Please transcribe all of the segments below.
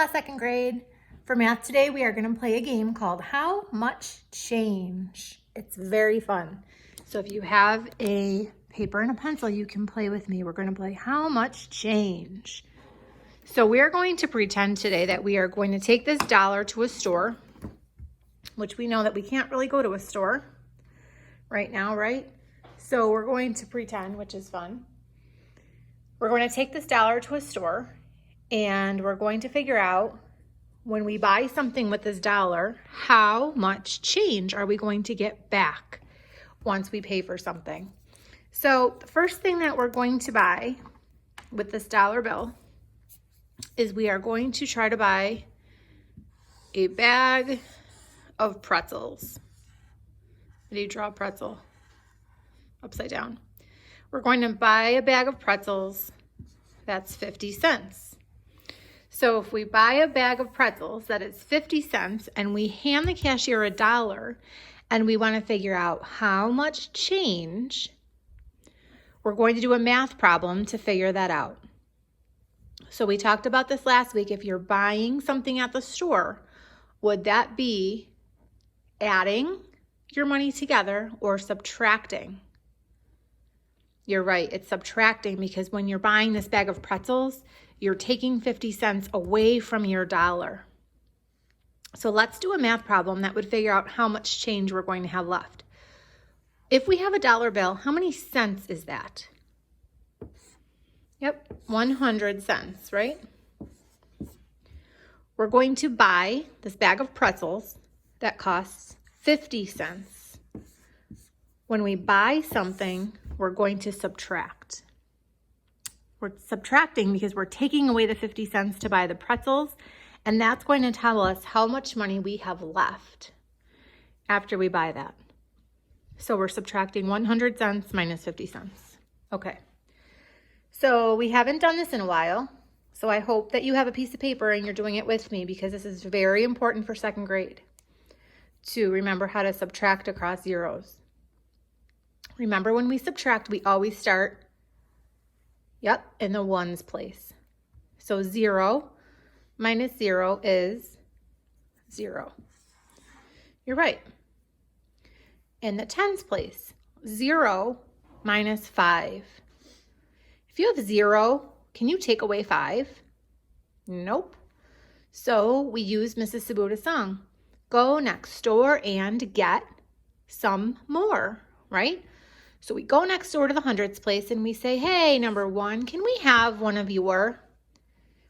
Hola, second grade. For math today, we are going to play a game called How Much Change. It's very fun. So if you have a paper and a pencil, you can play with me. We're going to play How Much Change. So we are going to pretend today that we are going to take this dollar to a store, which we know that we can't really go to a store right now, right? So we're going to pretend, which is fun. We're going to take this dollar to a store and we're going to figure out when we buy something with this dollar, how much change are we going to get back once we pay for something? So the first thing that we're going to buy with this dollar bill is we are going to try to buy a bag of pretzels. How do you draw a pretzel? Upside down. We're going to buy a bag of pretzels. That's 50 cents. So if we buy a bag of pretzels that is 50 cents and we hand the cashier $1 and we want to figure out how much change, we're going to do a math problem to figure that out. So we talked about this last week. If you're buying something at the store, would that be adding your money together or subtracting? You're right, it's subtracting, because when you're buying this bag of pretzels, you're taking 50 cents away from your dollar. So let's do a math problem that would figure out how much change we're going to have left. If we have a dollar bill, how many cents is that? Yep, 100 cents, right? We're going to buy this bag of pretzels that costs 50 cents. When we buy something, we're going to subtract. We're subtracting because we're taking away the 50 cents to buy the pretzels, and that's going to tell us how much money we have left after we buy that. So we're subtracting 100 cents minus 50 cents. Okay. So we haven't done this in a while, so I hope that you have a piece of paper and you're doing it with me, because this is very important for second grade to remember how to subtract across zeros. Remember, when we subtract, we always start, in the ones place. So 0 minus 0 is 0. You're right. In the tens place, 0 minus 5. If you have 0, can you take away 5? Nope. So we use Mrs. Sabuta's song. Go next door and get some more, right? So we go next door to the hundreds place and we say, hey, number 1, can we have one of your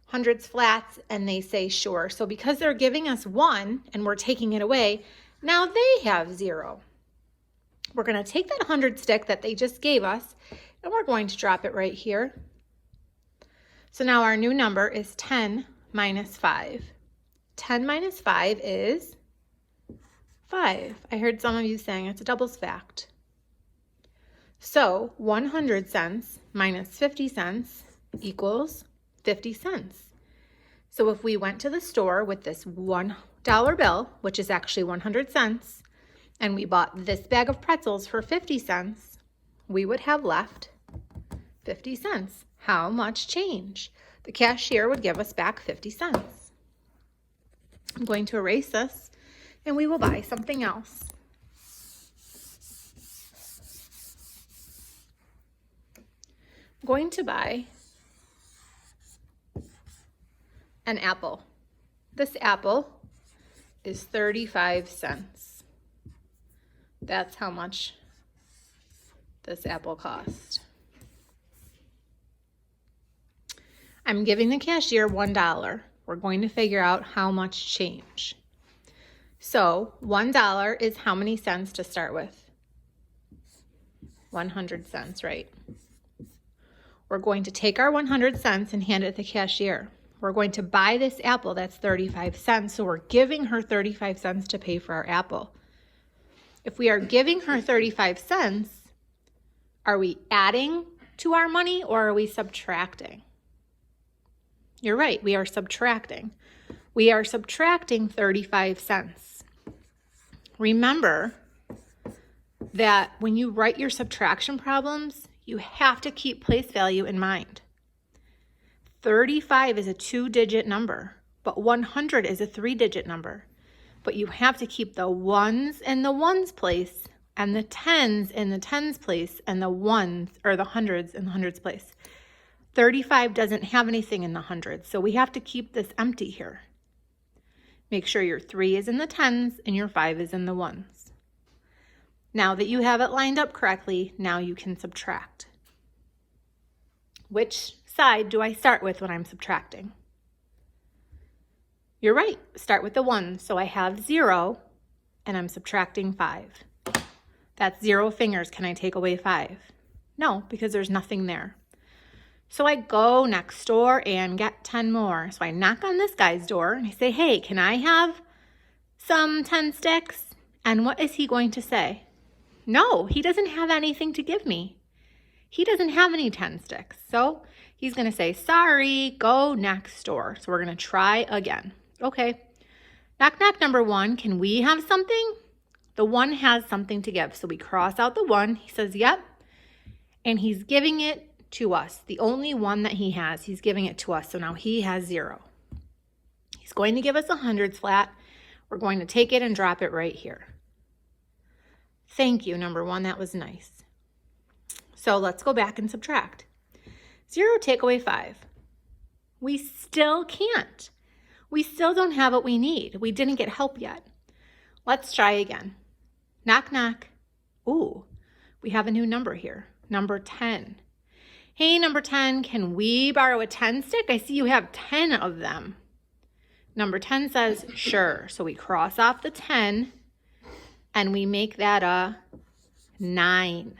hundreds flats? And they say, sure. So because they're giving us 1 and we're taking it away, now they have 0. We're going to take that 100 stick that they just gave us and we're going to drop it right here. So now our new number is 10 minus 5. 10 minus 5 is 5. I heard some of you saying it's a doubles fact. So 100 cents minus 50 cents equals 50 cents. So if we went to the store with this $1 bill, which is actually 100 cents, and we bought this bag of pretzels for 50 cents, we would have left 50 cents. How much change? The cashier would give us back 50 cents. I'm going to erase this and we will buy something else. I'm going to buy an apple. This apple is 35 cents. That's how much this apple cost. I'm giving the cashier $1. We're going to figure out how much change. So $1 is how many cents to start with? 100 cents, right? We're going to take our 100 cents and hand it to the cashier. We're going to buy this apple that's 35 cents, so we're giving her 35 cents to pay for our apple. If we are giving her 35 cents, are we adding to our money or are we subtracting? You're right, we are subtracting. We are subtracting 35 cents. Remember that when you write your subtraction problems, you have to keep place value in mind. 35 is a 2-digit number. but 100 is a 3-digit number. But you have to keep the ones in the ones place and the tens in the tens place and the ones or the hundreds in the hundreds place. 35 doesn't have anything in the hundreds, so we have to keep this empty here. Make sure your 3 is in the tens and your 5 is in the ones. Now that you have it lined up correctly, now you can subtract. Which side do I start with when I'm subtracting? You're right, start with the 1. So I have 0 and I'm subtracting 5. That's 0 fingers. Can I take away 5? No, because there's nothing there. So I go next door and get 10 more. So I knock on this guy's door and I say, hey, can I have some 10 sticks? And what is he going to say? No, he doesn't have anything to give me. He doesn't have any 10 sticks. So he's going to say, sorry, go next door. So we're going to try again. Okay. Knock, knock, number 1. Can we have something? The 1 has something to give. So we cross out the 1. He says, yep. And he's giving it to us. The only one that he has, he's giving it to us. So now he has 0. He's going to give us a hundreds flat. We're going to take it and drop it right here. Thank you, number 1. That was nice. So let's go back and subtract. 0 take away 5. We still can't. We still don't have what we need. We didn't get help yet. Let's try again. Knock, knock. Ooh, we have a new number here. Number 10. Hey, number 10, can we borrow a 10 stick? I see you have 10 of them. Number 10 says, sure. So we cross off the 10 and we make that a 9.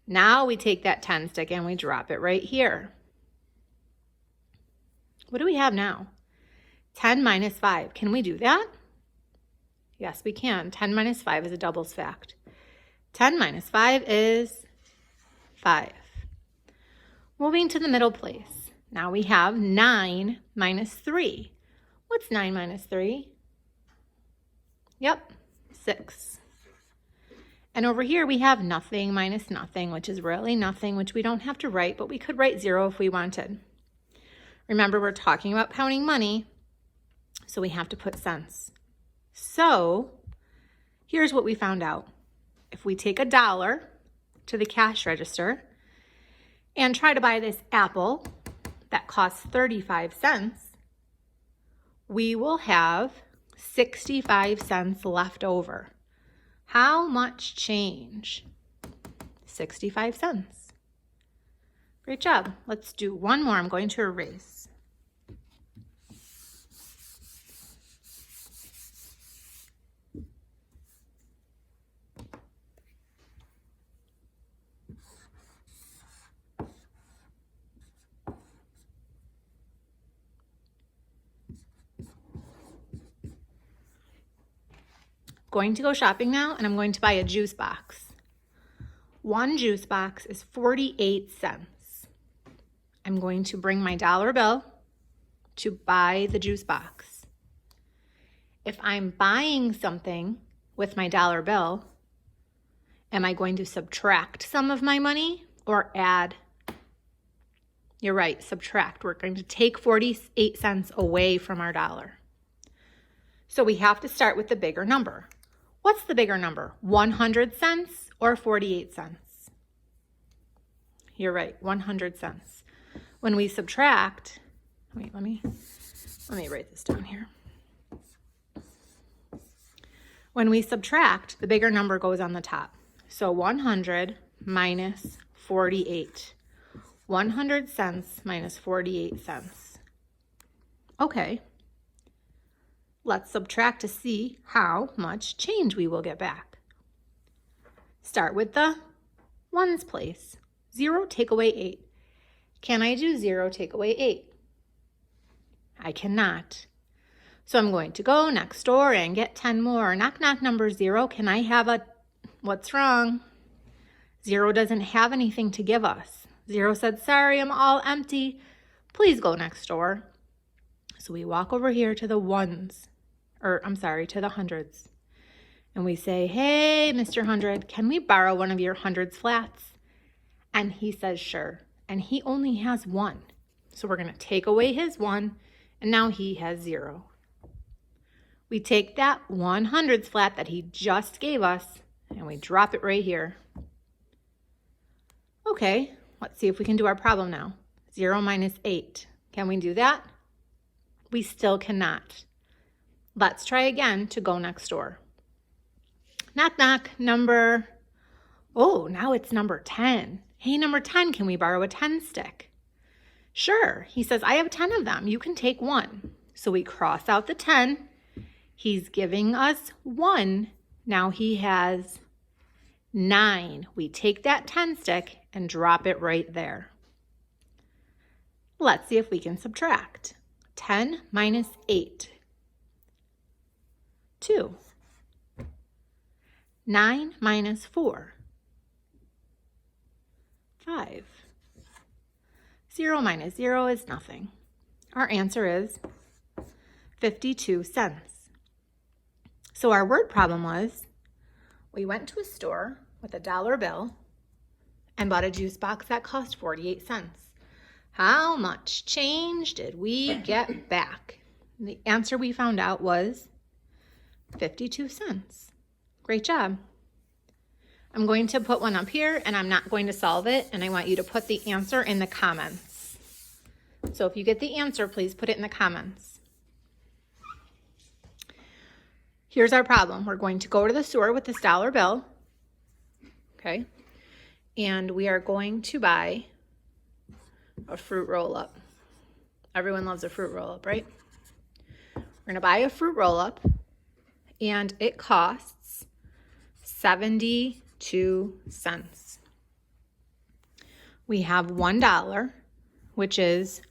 Now we take that 10 stick and we drop it right here. What do we have now? 10 minus 5. Can we do that? Yes, we can. 10 minus 5 is a doubles fact. 10 minus 5 is 5. Moving to the middle place. Now we have 9 minus 3. What's 9 minus 3? Yep, 6. And over here we have nothing minus nothing, which is really nothing, which we don't have to write, but we could write 0 if we wanted. Remember, we're talking about counting money, so we have to put cents. So here's what we found out. If we take $1 to the cash register and try to buy this apple that costs 35 cents, we will have 65 cents left over. How much change? 65 cents. Great job. Let's do one more. I'm going to erase. Going to go shopping now, and I'm going to buy a juice box. One juice box is 48 cents. I'm going to bring my dollar bill to buy the juice box. If I'm buying something with my dollar bill, am I going to subtract some of my money or add? You're right, subtract. We're going to take 48 cents away from our dollar. So we have to start with the bigger number. What's the bigger number? 100 cents or 48 cents? You're right, 100 cents. When we subtract, wait, let me write this down here. When we subtract, the bigger number goes on the top. So 100 minus 48. 100 cents minus 48 cents. Okay. Let's subtract to see how much change we will get back. Start with the ones place. 0 take away 8. Can I do 0 take away 8? I cannot. So I'm going to go next door and get 10 more. Knock, knock, number 0. Can I have a, what's wrong? 0 doesn't have anything to give us. 0 said, sorry, I'm all empty. Please go next door. So we walk over here to the ones. To the hundreds. And we say, hey, Mr. 100, can we borrow one of your hundreds flats? And he says, sure. And he only has 1. So we're going to take away his 1 and now he has 0. We take that 1/100 flat that he just gave us and we drop it right here. Okay, let's see if we can do our problem now. 0 minus 8. Can we do that? We still cannot. Let's try again to go next door. Knock, knock, number... Oh, now it's number 10. Hey, number 10, can we borrow a 10 stick? Sure. He says, I have 10 of them. You can take 1. So we cross out the 10. He's giving us 1. Now he has 9. We take that 10 stick and drop it right there. Let's see if we can subtract. 10 minus 8. 2. 9 minus 4. 5. 0 minus 0 is nothing. Our answer is 52 cents. So our word problem was, we went to a store with a $1 bill and bought a juice box that cost 48 cents. How much change did we get back? The answer we found out was 52 cents. Great job. I'm going to put one up here and I'm not going to solve it, and I want you to put the answer in the comments. So if you get the answer, please put it in the comments. Here's our problem. We're going to go to the store with this $1 bill, okay? And we are going to buy a fruit roll-up. Everyone loves a fruit roll-up, right? We're gonna buy a fruit roll-up and it costs 72 cents. We have $1, which is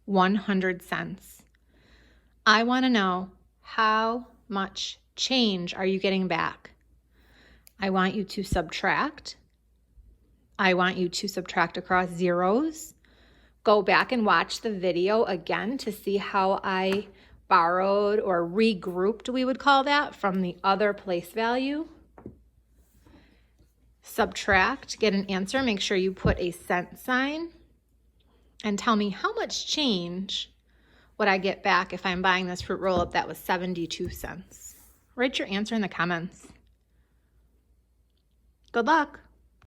100 cents. I want to know, how much change are you getting back? I want you to subtract. I want you to subtract across zeros. Go back and watch the video again to see how I borrowed or regrouped, we would call that, from the other place value. Subtract, get an answer, make sure you put a cent sign, and tell me how much change would I get back if I'm buying this fruit roll-up that was 72 cents. Write your answer in the comments. Good luck.